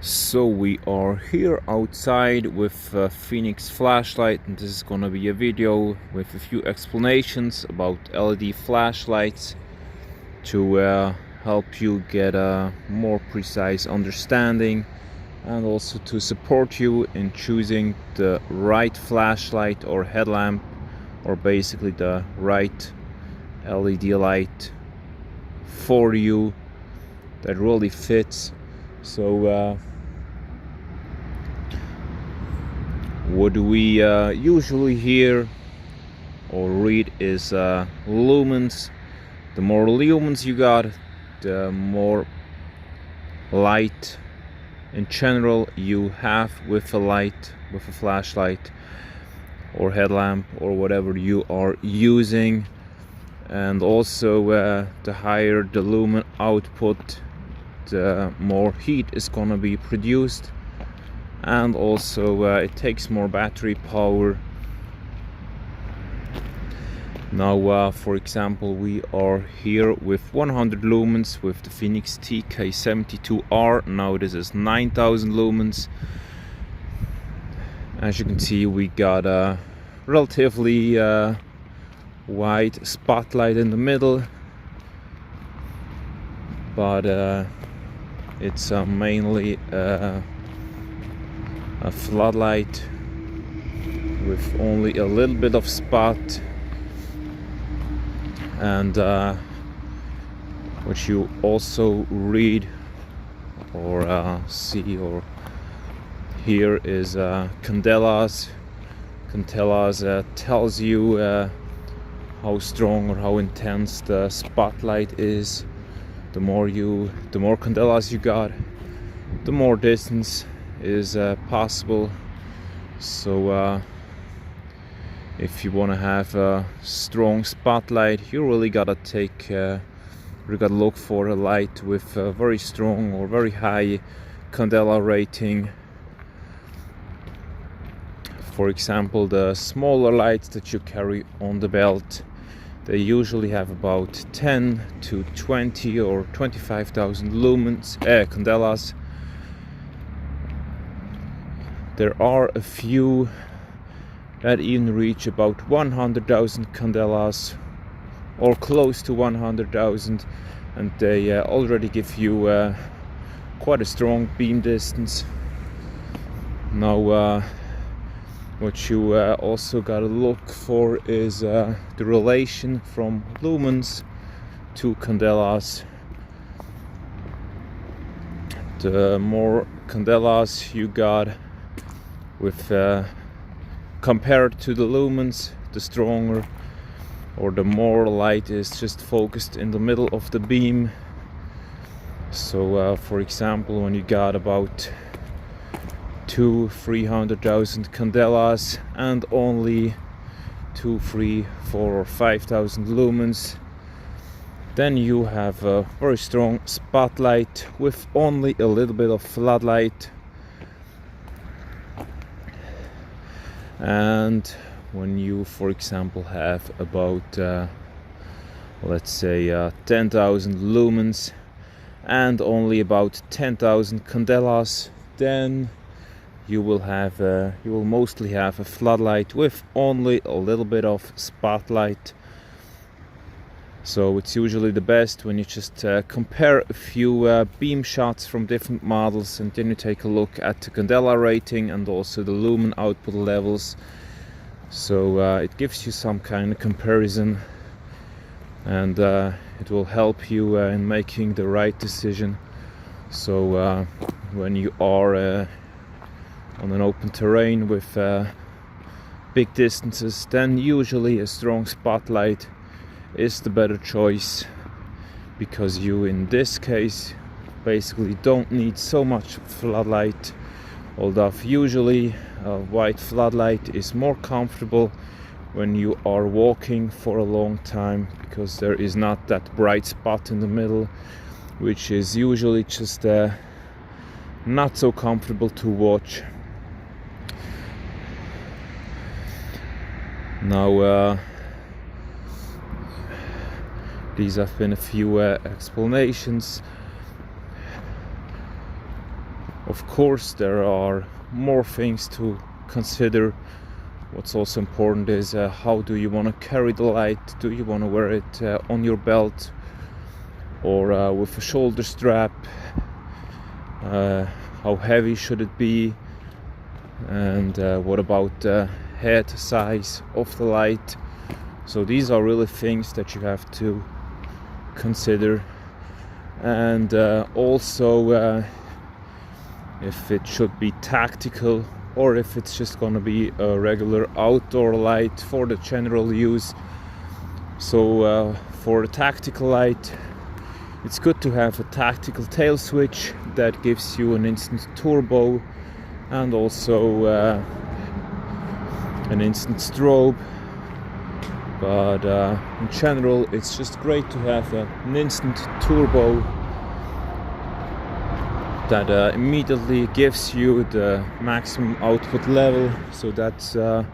So we are here outside with a Phoenix flashlight, and this is gonna be a video with a few explanations about LED flashlights to help you get a more precise understanding and also to support you in choosing the right flashlight or headlamp, or basically the right LED light for you that really fits. So what we usually hear or read is lumens. The more lumens you got, the more light in general you have with a light, with a flashlight or headlamp or whatever you are using. And also the higher the lumen output, the more heat is gonna be produced, and also it takes more battery power. Now for example, we are here with 100 lumens with the Phoenix TK72R. Now this is 9000 lumens. As you can see, we got a relatively wide spotlight in the middle, but it's mainly a floodlight with only a little bit of spot. And what you also read or see or hear is candelas. Candelas tells you how strong or how intense the spotlight is. The more candelas you got, the more distance is possible. So if you want to have a strong spotlight, you really gotta look for a light with a very strong or very high candela rating. For example, the smaller lights that you carry on the belt, they usually have about 10 to 20 or 25,000 lumens, candelas. There are a few that even reach about 100,000 candelas or close to 100,000, and they already give you quite a strong beam distance. Now what you also gotta look for is the relation from lumens to candelas. The more candelas you got with compared to the lumens, the stronger or the more light is just focused in the middle of the beam. So for example, when you got about 200,000-300,000 candelas and only 2, 3, 4 or 5,000 lumens, then you have a very strong spotlight with only a little bit of floodlight. And when you, for example, have about let's say 10,000 lumens and only about 10,000 candelas, then you will mostly have a floodlight with only a little bit of spotlight. So it's usually the best when you just compare a few beam shots from different models, and then you take a look at the candela rating and also the lumen output levels. So it gives you some kind of comparison, and it will help you in making the right decision. So when you are on an open terrain with big distances, then usually a strong spotlight is the better choice, because you in this case basically don't need so much floodlight. Although usually a white floodlight is more comfortable when you are walking for a long time, because there is not that bright spot in the middle, which is usually just not so comfortable to watch. Now these have been a few explanations Of course, there are more things to consider. What's also important is how do you want to carry the light? Do you want to wear it on your belt or with a shoulder strap? How heavy should it be? And what about the head size of the light? So these are really things that you have to consider. And also if it should be tactical or if it's just going to be a regular outdoor light for the general use. So for a tactical light, it's good to have a tactical tail switch that gives you an instant turbo and also an instant strobe. But in general, it's just great to have an instant turbo that immediately gives you the maximum output level. So that's a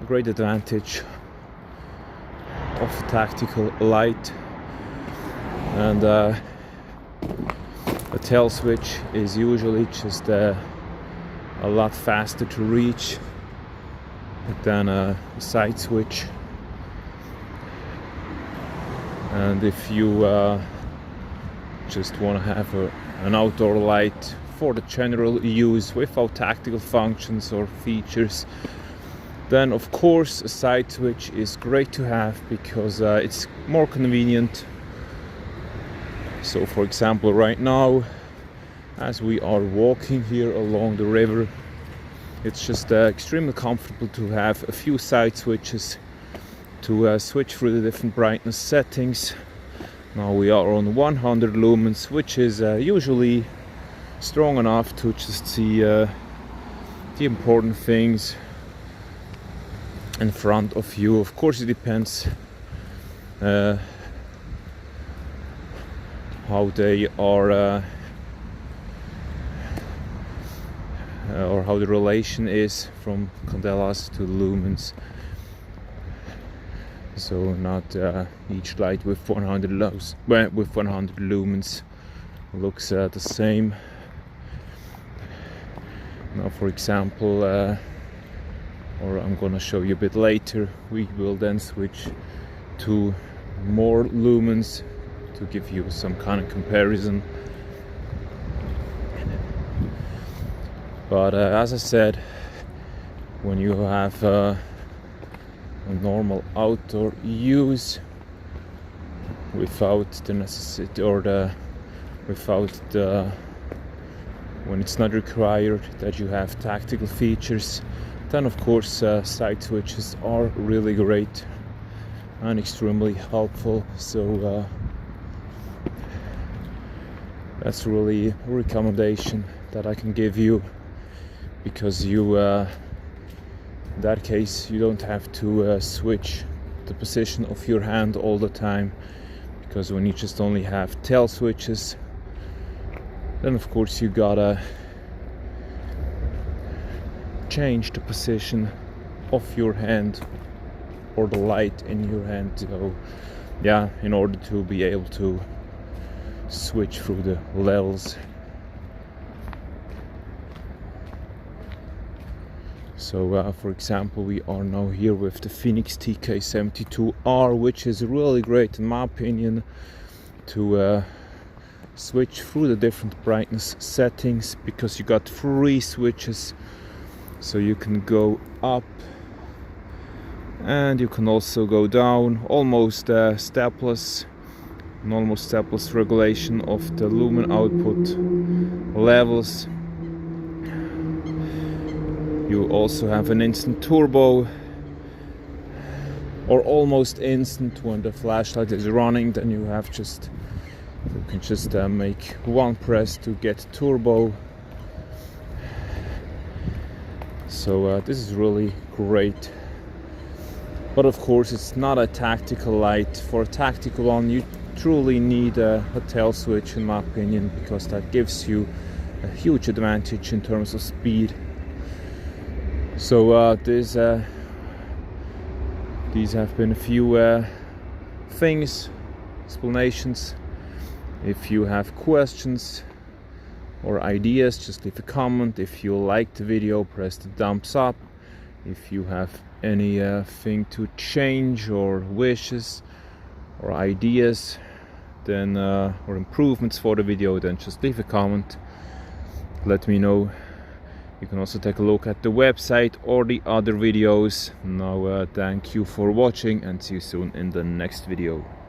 great advantage of a tactical light. And a tail switch is usually just a lot faster to reach than a side switch. And if you just want to have an outdoor light for the general use without tactical functions or features, then of course a side switch is great to have because it's more convenient. So for example, right now as we are walking here along the river, it's just extremely comfortable to have a few side switches to switch through the different brightness settings. Now we are on 100 lumens, which is usually strong enough to just see the important things in front of you. Of course it depends how they are or how the relation is from candelas to lumens. So not each light with 100 lumens looks the same. Now for example, or I'm gonna show you a bit later, we will then switch to more lumens to give you some kind of comparison. But as I said, when you have a normal outdoor use without the necessity or when it's not required that you have tactical features, then of course side switches are really great and extremely helpful. So that's really a recommendation that I can give you, because you in that case you don't have to switch the position of your hand all the time, because when you just only have tail switches, then of course you gotta change the position of your hand or the light in your hand. So yeah, in order to be able to switch through the levels. So for example, we are now here with the Fenix TK72R, which is really great in my opinion to switch through the different brightness settings, because you got 3 switches, so you can go up and you can also go down, almost stepless, an almost stepless regulation of the lumen output levels. You also have an instant turbo, or almost instant. When the flashlight is running, then you can just make one press to get turbo. So this is really great. But of course it's not a tactical light. For a tactical one you truly need a tail switch in my opinion, because that gives you a huge advantage in terms of speed. So these have been a few explanations. If you have questions, or ideas, just leave a comment. If you liked the video, press the thumbs up. If you have anything to change or wishes or ideas, then or improvements for the video, then just leave a comment, let me know. You can also take a look at the website or the other videos. Now thank you for watching, and see you soon in the next video.